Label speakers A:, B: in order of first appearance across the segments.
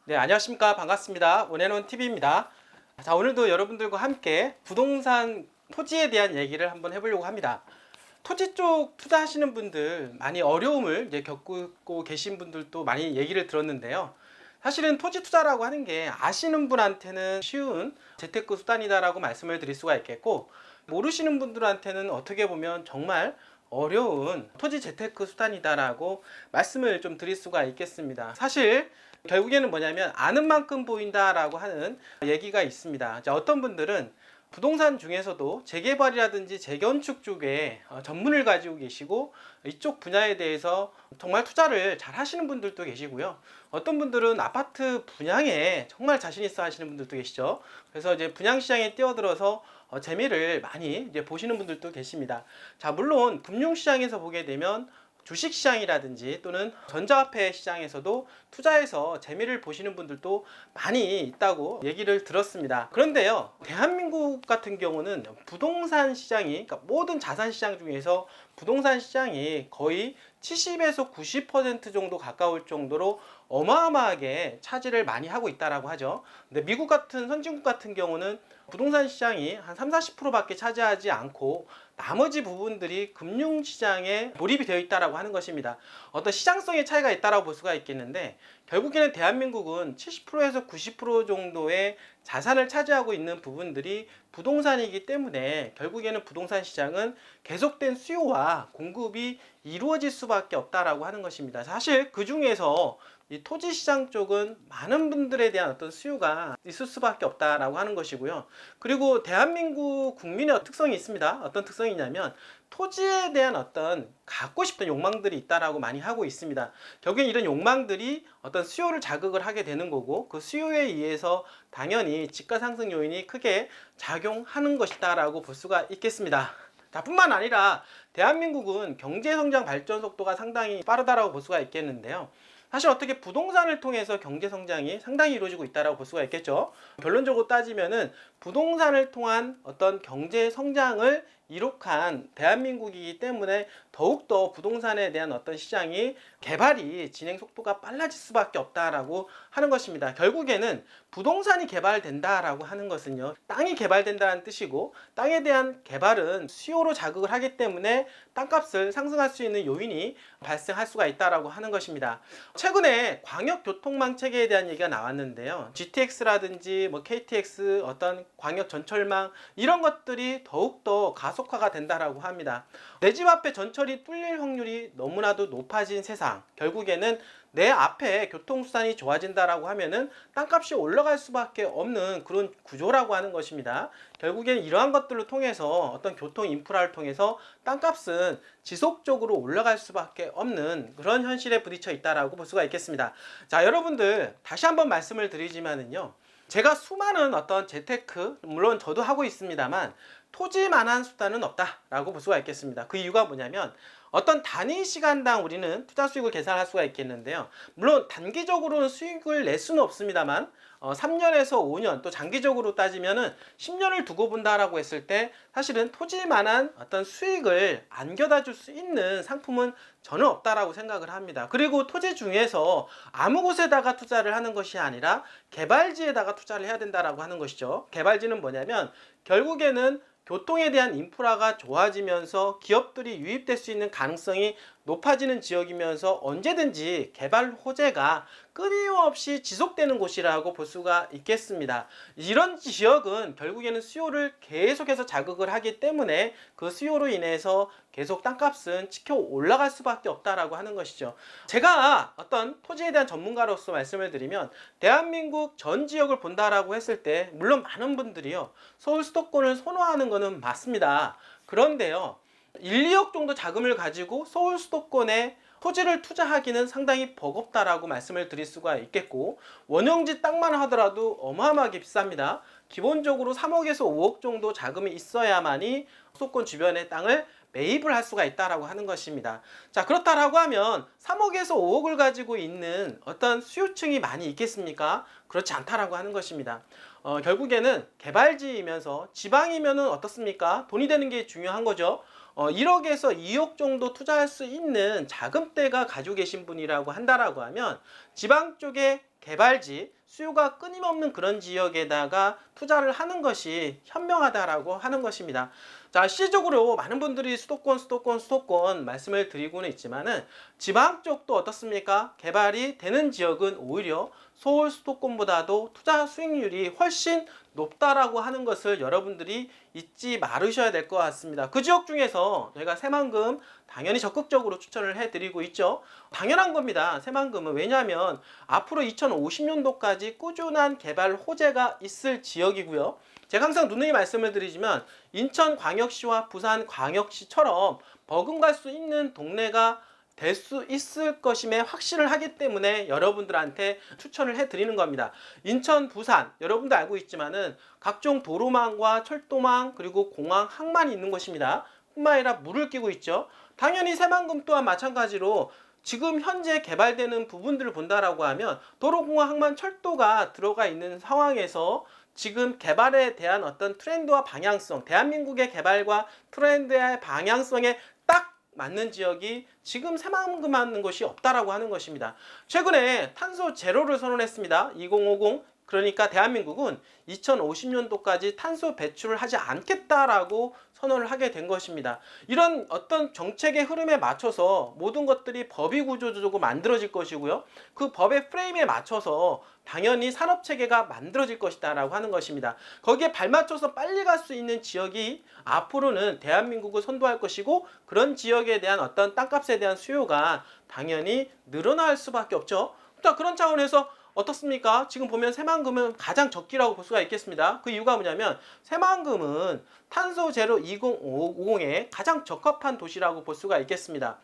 A: 네, 안녕하십니까. 반갑습니다. 원앤원 TV입니다. 자, 오늘도 여러분들과 함께 부동산 토지에 대한 얘기를 한번 해보려고 합니다. 토지 쪽 투자하시는 분들 많이 어려움을 이제 겪고 계신 분들도 많이 얘기를 들었는데요. 사실은 토지 투자라고 하는 게 아시는 분한테는 쉬운 재테크 수단이다라고 말씀을 드릴 수가 있겠고, 모르시는 분들한테는 어떻게 보면 정말 어려운 토지 재테크 수단이다라고 말씀을 좀 드릴 수가 있겠습니다. 사실 결국에는 뭐냐면 아는 만큼 보인다라고 하는 얘기가 있습니다. 자, 어떤 분들은 부동산 중에서도 재개발이라든지 재건축 쪽에 전문을 가지고 계시고 이쪽 분야에 대해서 정말 투자를 잘 하시는 분들도 계시고요. 어떤 분들은 아파트 분양에 정말 자신 있어 하시는 분들도 계시죠. 그래서 이제 분양 시장에 뛰어들어서 재미를 많이 이제 보시는 분들도 계십니다. 자, 물론 금융시장에서 보게 되면 주식시장이라든지 또는 전자화폐 시장에서도 투자해서 재미를 보시는 분들도 많이 있다고 얘기를 들었습니다. 그런데요, 대한민국 같은 경우는 부동산 시장이, 그러니까 모든 자산 시장 중에서 부동산 시장이 거의 70에서 90% 정도 가까울 정도로 어마어마하게 차지를 많이 하고 있다라고 하죠. 근데 미국 같은 선진국 같은 경우는 부동산 시장이 한 30-40%밖에 차지하지 않고 나머지 부분들이 금융시장에 몰입이 되어 있다라고 하는 것입니다. 어떤 시장성의 차이가 있다라고 볼 수가 있겠는데, 결국에는 대한민국은 70%에서 90% 정도의 자산을 차지하고 있는 부분들이 부동산이기 때문에 결국에는 부동산 시장은 계속된 수요와 공급이 이루어질 수밖에 없다라고 하는 것입니다. 사실 그 중에서 이 토지 시장 쪽은 많은 분들에 대한 어떤 수요가 있을 수밖에 없다라고 하는 것이고요. 그리고 대한민국 국민의 특성이 있습니다. 어떤 특성이냐면 토지에 대한 어떤 갖고 싶은 욕망들이 있다라고 많이 하고 있습니다. 결국엔 이런 욕망들이 어떤 수요를 자극을 하게 되는 거고, 그 수요에 의해서 당연히 집가 상승 요인이 크게 작용하는 것이다라고 볼 수가 있겠습니다. 자, 뿐만 아니라 대한민국은 경제성장 발전 속도가 상당히 빠르다라고 볼 수가 있겠는데요. 사실 어떻게 부동산을 통해서 경제 성장이 상당히 이루어지고 있다고 볼 수가 있겠죠. 결론적으로 따지면은 부동산을 통한 어떤 경제 성장을 이룩한 대한민국이기 때문에 더욱더 부동산에 대한 어떤 시장이 개발이 진행 속도가 빨라질 수밖에 없다라고 하는 것입니다. 결국에는 부동산이 개발된다라고 하는 것은요, 땅이 개발된다는 뜻이고, 땅에 대한 개발은 수요로 자극을 하기 때문에 땅값을 상승할 수 있는 요인이 발생할 수가 있다라고 하는 것입니다. 최근에 광역교통망 체계에 대한 얘기가 나왔는데요. GTX라든지 KTX, 어떤 광역 전철망, 이런 것들이 더욱더 가속화가 된다라고 합니다. 내 집 앞에 전철이 뚫릴 확률이 너무나도 높아진 세상, 결국에는 내 앞에 교통수단이 좋아진다라고 하면은 땅값이 올라갈 수밖에 없는 그런 구조라고 하는 것입니다. 결국엔 이러한 것들을 통해서 어떤 교통 인프라를 통해서 땅값은 지속적으로 올라갈 수밖에 없는 그런 현실에 부딪혀 있다라고 볼 수가 있겠습니다. 자, 여러분들 다시 한번 말씀을 드리지만은요, 제가 수많은 어떤 재테크, 물론 저도 하고 있습니다만 토지만한 수단은 없다라고 볼 수가 있겠습니다. 그 이유가 뭐냐면, 어떤 단위 시간당 우리는 투자 수익을 계산할 수가 있겠는데요. 물론 단기적으로는 수익을 낼 수는 없습니다만 3년에서 5년, 또 장기적으로 따지면은 10년을 두고 본다라고 했을 때 사실은 토지만한 어떤 수익을 안겨다 줄 수 있는 상품은 저는 없다라고 생각을 합니다. 그리고 토지 중에서 아무 곳에다가 투자를 하는 것이 아니라 개발지에다가 투자를 해야 된다라고 하는 것이죠. 개발지는 뭐냐면 결국에는 교통에 대한 인프라가 좋아지면서 기업들이 유입될 수 있는 가능성이 높아지는 지역이면서 언제든지 개발 호재가 끊임없이 지속되는 곳이라고 볼 수가 있겠습니다. 이런 지역은 결국에는 수요를 계속해서 자극을 하기 때문에 그 수요로 인해서 계속 땅값은 치켜 올라갈 수밖에 없다라고 하는 것이죠. 제가 어떤 토지에 대한 전문가로서 말씀을 드리면, 대한민국 전 지역을 본다라고 했을 때 물론 많은 분들이요, 서울 수도권을 선호하는 것은 맞습니다. 그런데요, 1, 2억 정도 자금을 가지고 서울 수도권에 토지를 투자하기는 상당히 버겁다라고 말씀을 드릴 수가 있겠고, 원형지 땅만 하더라도 어마어마하게 비쌉니다. 기본적으로 3억에서 5억 정도 자금이 있어야만이 수도권 주변의 땅을 매입을 할 수가 있다라고 하는 것입니다. 자, 그렇다라고 하면 3억에서 5억을 가지고 있는 어떤 수요층이 많이 있겠습니까? 그렇지 않다라고 하는 것입니다. 결국에는 개발지이면서 지방이면은 어떻습니까? 돈이 되는 게 중요한 거죠. 1억에서 2억 정도 투자할 수 있는 자금대가 가지고 계신 분이라고 한다라고 하면 지방 쪽에 개발지, 수요가 끊임없는 그런 지역에다가 투자를 하는 것이 현명하다라고 하는 것입니다. 자, 실질적으로 많은 분들이 수도권 말씀을 드리고는 있지만은 지방 쪽도 어떻습니까? 개발이 되는 지역은 오히려 서울 수도권보다도 투자 수익률이 훨씬 높다라고 하는 것을 여러분들이 잊지 말으셔야 될 것 같습니다. 그 지역 중에서 저희가 새만금 당연히 적극적으로 추천을 해드리고 있죠. 당연한 겁니다. 새만금은. 왜냐하면 앞으로 2050년도까지 꾸준한 개발 호재가 있을 지역이고요. 제가 항상 누누이 말씀을 드리지만 인천광역시와 부산광역시처럼 버금갈 수 있는 동네가 될 수 있을 것임에 확신을 하기 때문에 여러분들한테 추천을 해드리는 겁니다. 인천, 부산 여러분도 알고 있지만은 각종 도로망과 철도망 그리고 공항, 항만이 있는 곳입니다. 뿐만 아니라 물을 끼고 있죠. 당연히 새만금 또한 마찬가지로 지금 현재 개발되는 부분들을 본다라고 하면 도로, 공항, 항만, 철도가 들어가 있는 상황에서 지금 개발에 대한 어떤 트렌드와 방향성, 대한민국의 개발과 트렌드의 방향성에 딱 맞는 지역이 지금 새만금하는 곳이 없다라고 하는 것입니다. 최근에 탄소 제로를 선언했습니다. 2050. 그러니까 대한민국은 2050년도까지 탄소 배출을 하지 않겠다라고 선언을 하게 된 것입니다. 이런 어떤 정책의 흐름에 맞춰서 모든 것들이 법이 구조적으로 만들어질 것이고요. 그 법의 프레임에 맞춰서 당연히 산업체계가 만들어질 것이다 라고 하는 것입니다. 거기에 발맞춰서 빨리 갈 수 있는 지역이 앞으로는 대한민국을 선도할 것이고 그런 지역에 대한 어떤 땅값에 대한 수요가 당연히 늘어날 수밖에 없죠. 자, 그런 차원에서 어떻습니까? 지금 보면 새만금은 가장 적기라고 볼 수가 있겠습니다. 그 이유가 뭐냐면 새만금은 탄소 제로 2050에 가장 적합한 도시라고 볼 수가 있겠습니다.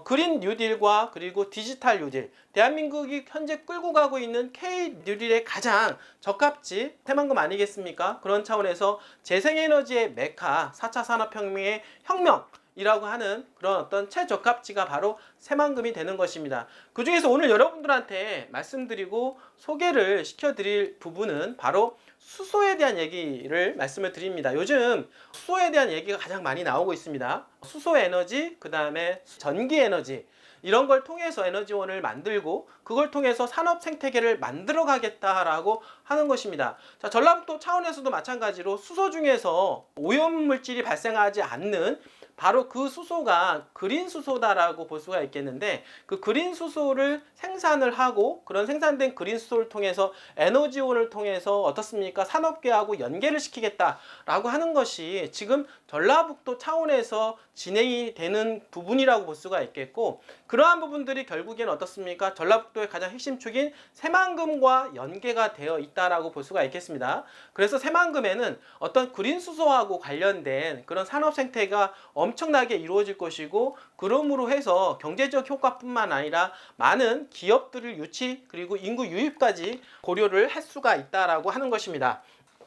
A: 그린 뉴딜과 그리고 디지털 뉴딜, 대한민국이 현재 끌고 가고 있는 K 뉴딜에 가장 적합지 새만금 아니겠습니까? 그런 차원에서 재생에너지의 메카, 4차 산업혁명의 혁명 이라고 하는 그런 어떤 최적합지가 바로 새만금이 되는 것입니다. 그 중에서 오늘 여러분들한테 말씀드리고 소개를 시켜드릴 부분은 바로 수소에 대한 얘기를 말씀을 드립니다. 요즘 수소에 대한 얘기가 가장 많이 나오고 있습니다. 수소 에너지, 그 다음에 전기 에너지 이런 걸 통해서 에너지원을 만들고 그걸 통해서 산업 생태계를 만들어 가겠다라고 하는 것입니다. 자, 전라북도 차원에서도 마찬가지로 수소 중에서 오염물질이 발생하지 않는 바로 그 수소가 그린 수소다라고 볼 수가 있겠는데 그 그린 수소를 생산을 하고 그런 생산된 그린 수소를 통해서 에너지원을 통해서 어떻습니까? 산업계하고 연계를 시키겠다라고 하는 것이 지금 전라북도 차원에서 진행이 되는 부분이라고 볼 수가 있겠고 그러한 부분들이 결국에는 어떻습니까? 전라북도의 가장 핵심 축인 새만금과 연계가 되어 있다라고 볼 수가 있겠습니다. 그래서 새만금에는 어떤 그린 수소하고 관련된 그런 산업 생태가 엄청나게 이루어질 것이고 그러므로 해서 경제적 효과뿐만 아니라 많은 기업들을 유치 그리고 인구 유입까지 고려를 할 수가 있다라고 하는 것입니다.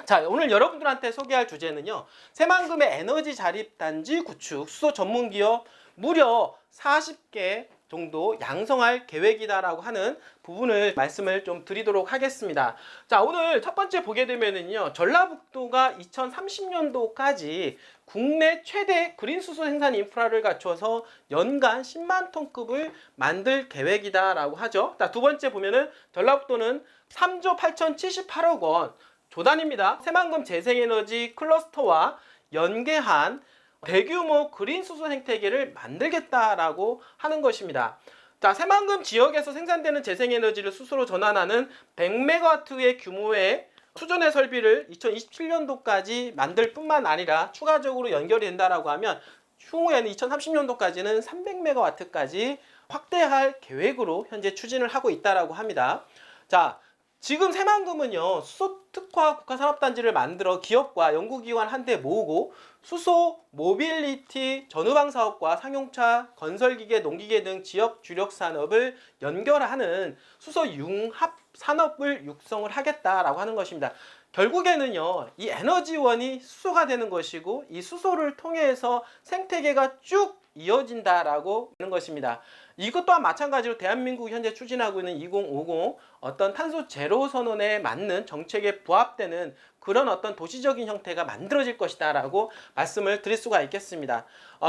A: 자, 오늘 여러분들한테 소개할 주제는요. 새만금의 에너지 자립단지 구축, 수소 전문기업 무려 40개 정도 양성할 계획이다라고 하는 부분을 말씀을 좀 드리도록 하겠습니다. 자, 오늘 첫 번째 보게 되면은요. 전라북도가 2030년도까지 국내 최대 그린 수소 생산 인프라를 갖춰서 연간 10만 톤급을 만들 계획이다라고 하죠. 자, 두 번째 보면은 전라북도는 3조 8,078억 원 조단입니다. 새만금 재생에너지 클러스터와 연계한 대규모 그린 수소 생태계를 만들겠다라고 하는 것입니다. 자, 새만금 지역에서 생산되는 재생에너지를 수소로 전환하는 100메가와트의 규모의 수전의 설비를 2027년도까지 만들 뿐만 아니라 추가적으로 연결이 된다라고 하면 추후에는 2030년도까지는 300메가와트까지 확대할 계획으로 현재 추진을 하고 있다라고 합니다. 자, 지금 새만금은요 수소 특화 국가산업단지를 만들어 기업과 연구기관 한데 모으고 수소 모빌리티 전후방 사업과 상용차, 건설기계, 농기계 등 지역 주력 산업을 연결하는 수소 융합 산업을 육성을 하겠다라고 하는 것입니다. 결국에는요 이 에너지원이 수소가 되는 것이고 이 수소를 통해서 생태계가 쭉 이어진다라고 하는 것입니다. 이것 또한 마찬가지로 대한민국이 현재 추진하고 있는 2050 어떤 탄소 제로 선언에 맞는 정책에 부합되는 그런 어떤 도시적인 형태가 만들어질 것이다라고 말씀을 드릴 수가 있겠습니다.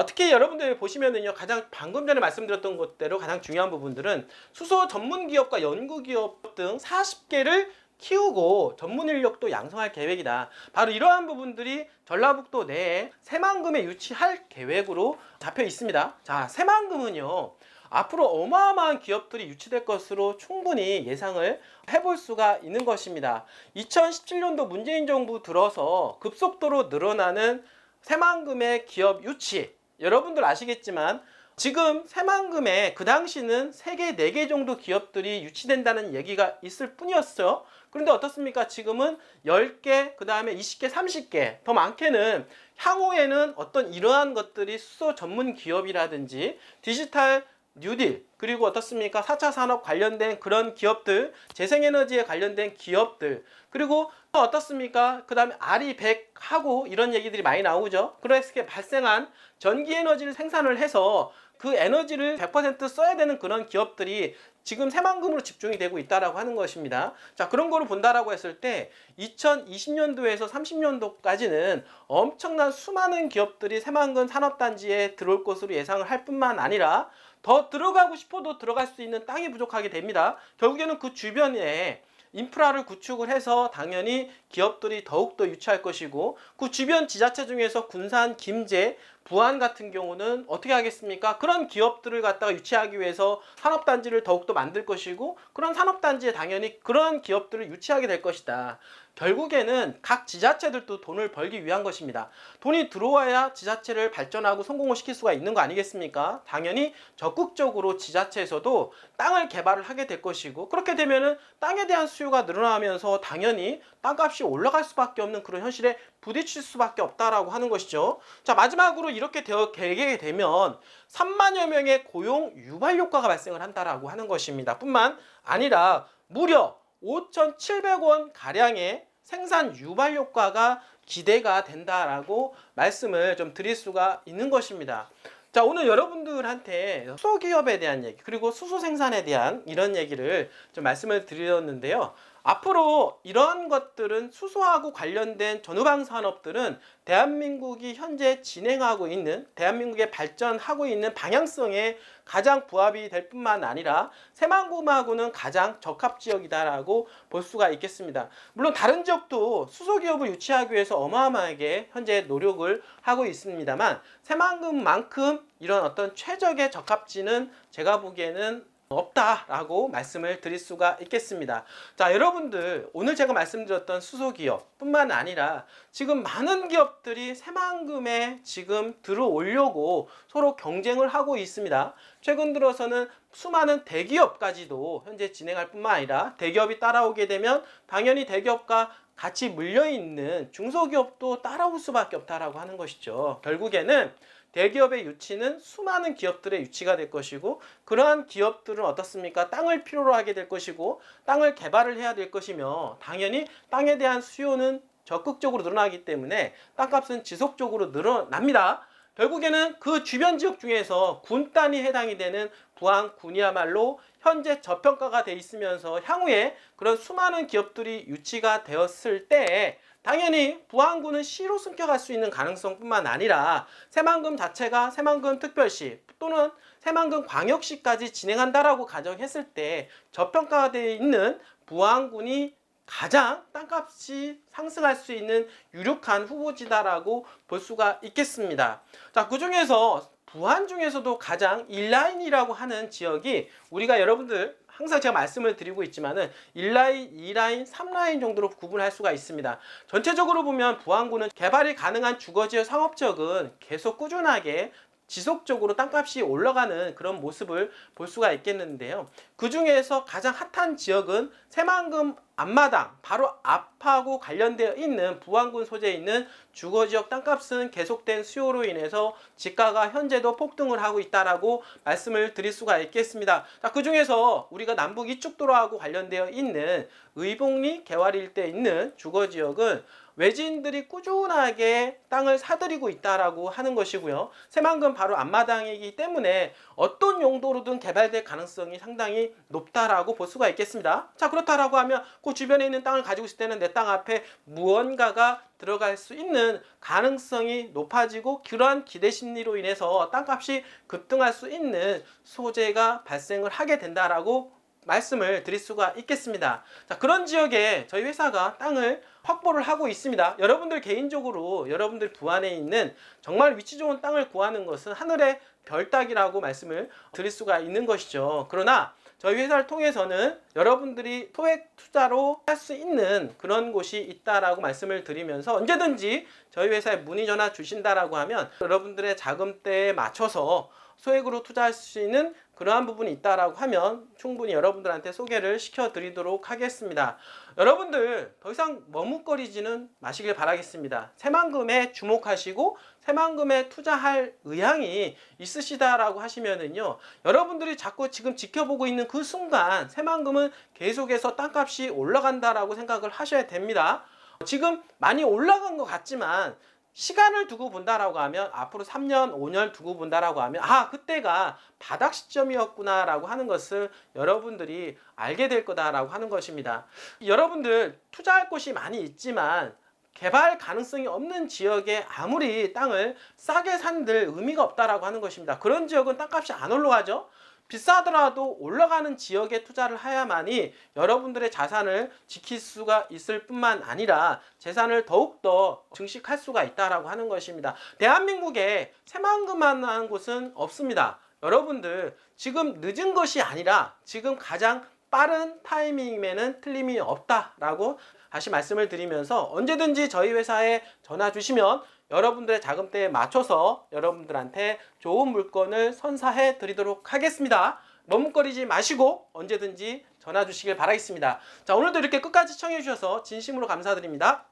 A: 특히 여러분들 보시면은요, 가장 방금 전에 말씀드렸던 것대로 가장 중요한 부분들은 수소 전문 기업과 연구 기업 등 40개를 키우고 전문 인력도 양성할 계획이다. 바로 이러한 부분들이 전라북도 내에 새만금에 유치할 계획으로 잡혀 있습니다. 자, 새만금은요, 앞으로 어마어마한 기업들이 유치될 것으로 충분히 예상을 해볼 수가 있는 것입니다. 2017년도 문재인 정부 들어서 급속도로 늘어나는 새만금의 기업 유치, 여러분들 아시겠지만 지금 새만금에 그 당시는 3개, 4개 정도 기업들이 유치된다는 얘기가 있을 뿐이었어요. 그런데 어떻습니까? 지금은 10개, 그 다음에 20개, 30개, 더 많게는 향후에는 어떤 이러한 것들이 수소 전문 기업이라든지 디지털 뉴딜, 그리고 어떻습니까? 4차 산업 관련된 그런 기업들, 재생에너지에 관련된 기업들, 그리고 어떻습니까? 그 다음에 아리백하고 이런 얘기들이 많이 나오죠. 그렇게 발생한 전기에너지를 생산을 해서 그 에너지를 100% 써야 되는 그런 기업들이 지금 새만금으로 집중이 되고 있다라고 하는 것입니다. 자, 그런 거를 본다라고 했을 때 2020년도에서 30년도까지는 엄청난 수많은 기업들이 새만금 산업단지에 들어올 것으로 예상을 할 뿐만 아니라 더 들어가고 싶어도 들어갈 수 있는 땅이 부족하게 됩니다. 결국에는 그 주변에 인프라를 구축을 해서 당연히 기업들이 더욱더 유치할 것이고, 그 주변 지자체 중에서 군산, 김제, 부안 같은 경우는 어떻게 하겠습니까? 그런 기업들을 갖다가 유치하기 위해서 산업단지를 더욱더 만들 것이고, 그런 산업단지에 당연히 그런 기업들을 유치하게 될 것이다. 결국에는 각 지자체들도 돈을 벌기 위한 것입니다. 돈이 들어와야 지자체를 발전하고 성공을 시킬 수가 있는 거 아니겠습니까? 당연히 적극적으로 지자체에서도 땅을 개발을 하게 될 것이고, 그렇게 되면은 땅에 대한 수요가 늘어나면서 당연히 땅값이 올라갈 수밖에 없는 그런 현실에 부딪힐 수밖에 없다라고 하는 것이죠. 자, 마지막으로 이렇게 되게 되면 3만여 명의 고용 유발 효과가 발생을 한다라고 하는 것입니다. 뿐만 아니라 무려 5,700원 가량의 생산 유발 효과가 기대가 된다라고 말씀을 좀 드릴 수가 있는 것입니다. 자, 오늘 여러분들한테 수소 기업에 대한 얘기, 그리고 수소 생산에 대한 이런 얘기를 좀 말씀을 드렸는데요. 앞으로 이런 것들은 수소하고 관련된 전후방 산업들은 대한민국이 현재 진행하고 있는, 대한민국의 발전하고 있는 방향성에 가장 부합이 될 뿐만 아니라 새만금하고는 가장 적합 지역이다라고 볼 수가 있겠습니다. 물론 다른 지역도 수소 기업을 유치하기 위해서 어마어마하게 현재 노력을 하고 있습니다만, 새만금만큼 이런 어떤 최적의 적합지는 제가 보기에는 없다라고 말씀을 드릴 수가 있겠습니다. 자, 여러분들 오늘 제가 말씀드렸던 수소기업 뿐만 아니라 지금 많은 기업들이 새만금에 지금 들어오려고 서로 경쟁을 하고 있습니다. 최근 들어서는 수많은 대기업까지도 현재 진행할 뿐만 아니라 대기업이 따라오게 되면 당연히 대기업과 같이 물려있는 중소기업도 따라올 수밖에 없다라고 하는 것이죠. 결국에는 대기업의 유치는 수많은 기업들의 유치가 될 것이고, 그러한 기업들은 어떻습니까? 땅을 필요로 하게 될 것이고, 땅을 개발을 해야 될 것이며, 당연히 땅에 대한 수요는 적극적으로 늘어나기 때문에 땅값은 지속적으로 늘어납니다. 결국에는 그 주변 지역 중에서 군단이 해당이 되는 부안군이야말로 현재 저평가가 돼 있으면서 향후에 그런 수많은 기업들이 유치가 되었을 때 당연히 부안군은 시로 숨겨갈 수 있는 가능성뿐만 아니라 새만금 자체가 새만금 특별시 또는 새만금 광역시까지 진행한다라고 가정했을 때 저평가가 되어 있는 부안군이 가장 땅값이 상승할 수 있는 유력한 후보지다라고 볼 수가 있겠습니다. 자, 그 중에서 부안 중에서도 가장 1라인이라고 하는 지역이 우리가 여러분들 항상 제가 말씀을 드리고 있지만은 1라인, 2라인, 3라인 정도로 구분할 수가 있습니다. 전체적으로 보면 부안군은 개발이 가능한 주거지역 상업지역은 계속 꾸준하게 지속적으로 땅값이 올라가는 그런 모습을 볼 수가 있겠는데요. 그 중에서 가장 핫한 지역은 새만금 앞마당 바로 앞하고 관련되어 있는 부안군 소재에 있는 주거지역 땅값은 계속된 수요로 인해서 지가가 현재도 폭등을 하고 있다라고 말씀을 드릴 수가 있겠습니다. 자, 그 중에서 우리가 남북 이축도로하고 관련되어 있는 의복리 개활 일대에 있는 주거지역은 외지인들이 꾸준하게 땅을 사들이고 있다라고 하는 것이고요. 새만금 바로 앞마당이기 때문에 어떤 용도로든 개발될 가능성이 상당히 높다라고 볼 수가 있겠습니다. 자, 그렇다라고 하면 그 주변에 있는 땅을 가지고 있을 때는 내 땅 앞에 무언가가 들어갈 수 있는 가능성이 높아지고 그러한 기대 심리로 인해서 땅값이 급등할 수 있는 소재가 발생을 하게 된다라고 말씀을 드릴 수가 있겠습니다. 자, 그런 지역에 저희 회사가 땅을 확보를 하고 있습니다. 여러분들 개인적으로 여러분들 부안에 있는 정말 위치 좋은 땅을 구하는 것은 하늘의 별 따기라고 말씀을 드릴 수가 있는 것이죠. 그러나 저희 회사를 통해서는 여러분들이 소액 투자로 할 수 있는 그런 곳이 있다라고 말씀을 드리면서 언제든지 저희 회사에 문의 전화 주신다라고 하면 여러분들의 자금대에 맞춰서 소액으로 투자할 수 있는 그러한 부분이 있다라고 하면 충분히 여러분들한테 소개를 시켜드리도록 하겠습니다. 여러분들 더 이상 머뭇거리지는 마시길 바라겠습니다. 새만금에 주목하시고 새만금에 투자할 의향이 있으시다라고 하시면은요, 여러분들이 자꾸 지금 지켜보고 있는 그 순간 새만금은 계속해서 땅값이 올라간다라고 생각을 하셔야 됩니다. 지금 많이 올라간 것 같지만 시간을 두고 본다라고 하면 앞으로 3년, 5년 두고 본다라고 하면 그때가 바닥 시점이었구나 라고 하는 것을 여러분들이 알게 될 거다라고 하는 것입니다. 여러분들 투자할 곳이 많이 있지만 개발 가능성이 없는 지역에 아무리 땅을 싸게 산들 의미가 없다라고 하는 것입니다. 그런 지역은 땅값이 안 올라가죠. 비싸더라도 올라가는 지역에 투자를 해야만이 여러분들의 자산을 지킬 수가 있을 뿐만 아니라 재산을 더욱더 증식할 수가 있다라고 하는 것입니다. 대한민국에 새만금만한 곳은 없습니다. 여러분들 지금 늦은 것이 아니라 지금 가장 빠른 타이밍에는 틀림이 없다라고 다시 말씀을 드리면서 언제든지 저희 회사에 전화 주시면 여러분들의 자금대에 맞춰서 여러분들한테 좋은 물건을 선사해 드리도록 하겠습니다. 머뭇거리지 마시고 언제든지 전화 주시길 바라겠습니다. 자, 오늘도 이렇게 끝까지 시청해 주셔서 진심으로 감사드립니다.